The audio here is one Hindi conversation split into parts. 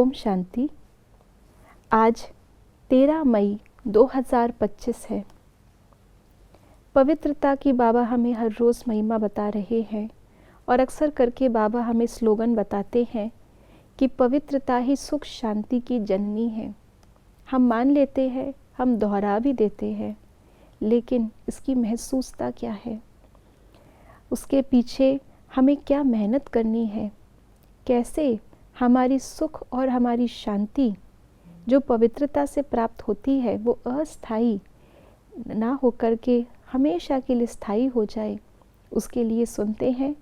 ओम शांति। आज 13 मई 2025 है। पवित्रता की बाबा हमें हर रोज़ महिमा बता रहे हैं और अक्सर करके बाबा हमें स्लोगन बताते हैं कि पवित्रता ही सुख शांति की जननी है। हम मान लेते हैं, हम दोहरा भी देते हैं, लेकिन इसकी महसूसता क्या है, उसके पीछे हमें क्या मेहनत करनी है, कैसे हमारी सुख और हमारी शांति जो पवित्रता से प्राप्त होती है वो अस्थाई ना होकर के हमेशा के लिए स्थायी हो जाए, उसके लिए सुनते हैं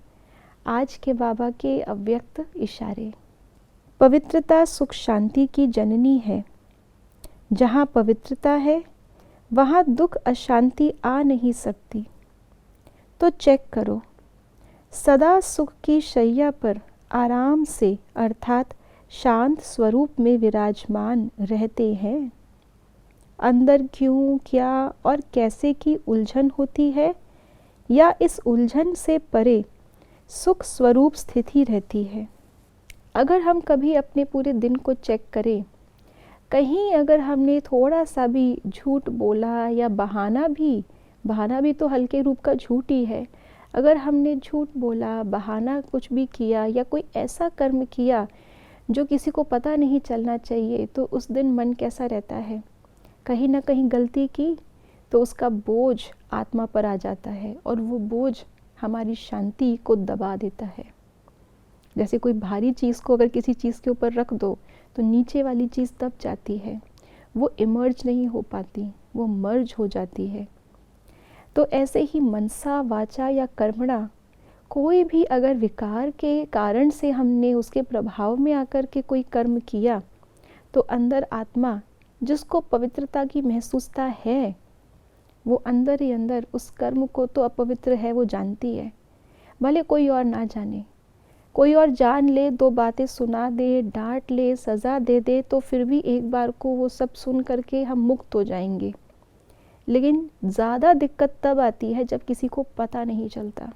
आज के बाबा के अव्यक्त इशारे। पवित्रता सुख शांति की जननी है। जहाँ पवित्रता है वहाँ दुख अशांति आ नहीं सकती। तो चेक करो, सदा सुख की शैया पर आराम से अर्थात शांत स्वरूप में विराजमान रहते हैं। अंदर क्यों, क्या और कैसे की उलझन होती है या इस उलझन से परे सुख स्वरूप स्थिति रहती है। अगर हम कभी अपने पूरे दिन को चेक करें, कहीं अगर हमने थोड़ा सा भी झूठ बोला या बहाना भी तो हल्के रूप का झूठ ही है। अगर हमने झूठ बोला, बहाना कुछ भी किया या कोई ऐसा कर्म किया जो किसी को पता नहीं चलना चाहिए, तो उस दिन मन कैसा रहता है? कहीं ना कहीं गलती की तो उसका बोझ आत्मा पर आ जाता है और वो बोझ हमारी शांति को दबा देता है। जैसे कोई भारी चीज़ को अगर किसी चीज़ के ऊपर रख दो तो नीचे वाली चीज़ दब जाती है, वो इमर्ज नहीं हो पाती, वो मर्ज हो जाती है। तो ऐसे ही मनसा, वाचा या कर्मणा कोई भी अगर विकार के कारण से हमने उसके प्रभाव में आकर के कोई कर्म किया, तो अंदर आत्मा जिसको पवित्रता की महसूसता है, वो अंदर ही अंदर उस कर्म को तो अपवित्र है वो जानती है। भले कोई और ना जाने, कोई और जान ले, दो बातें सुना दे, डांट ले, सज़ा दे दे, तो फिर भी एक बार को वो सब सुन करके हम मुक्त हो जाएंगे। लेकिन ज़्यादा दिक्कत तब आती है जब किसी को पता नहीं चलता।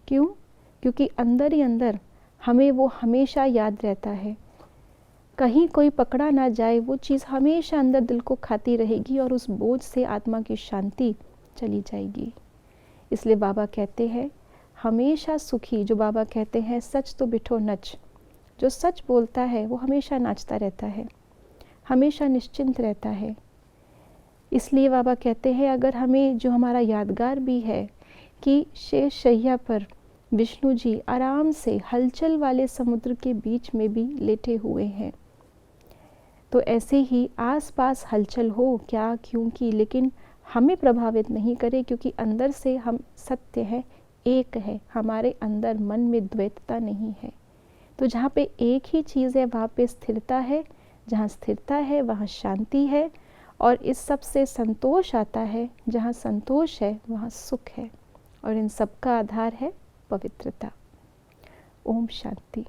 क्यों? क्योंकि अंदर ही अंदर हमें वो हमेशा याद रहता है। कहीं कोई पकड़ा ना जाए, वो चीज़ हमेशा अंदर दिल को खाती रहेगी और उस बोझ से आत्मा की शांति चली जाएगी। इसलिए बाबा कहते हैं हमेशा सुखी, जो बाबा कहते हैं सच तो बिठो नच, जो सच बोलता है वो हमेशा नाचता रहता है, हमेशा निश्चिंत रहता है। इसलिए बाबा कहते हैं अगर हमें जो हमारा यादगार भी है कि शेष शैया पर विष्णु जी आराम से हलचल वाले समुद्र के बीच में भी लेटे हुए हैं, तो ऐसे ही आसपास हलचल हो क्या, क्योंकि लेकिन हमें प्रभावित नहीं करे, क्योंकि अंदर से हम सत्य है, एक है, हमारे अंदर मन में द्वैतता नहीं है। तो जहाँ पे एक ही चीज़ है वहाँ पे स्थिरता है, जहाँ स्थिरता है वहाँ शांति है और इस सब से संतोष आता है। जहाँ संतोष है वहाँ सुख है और इन सब का आधार है पवित्रता। ओम शांति।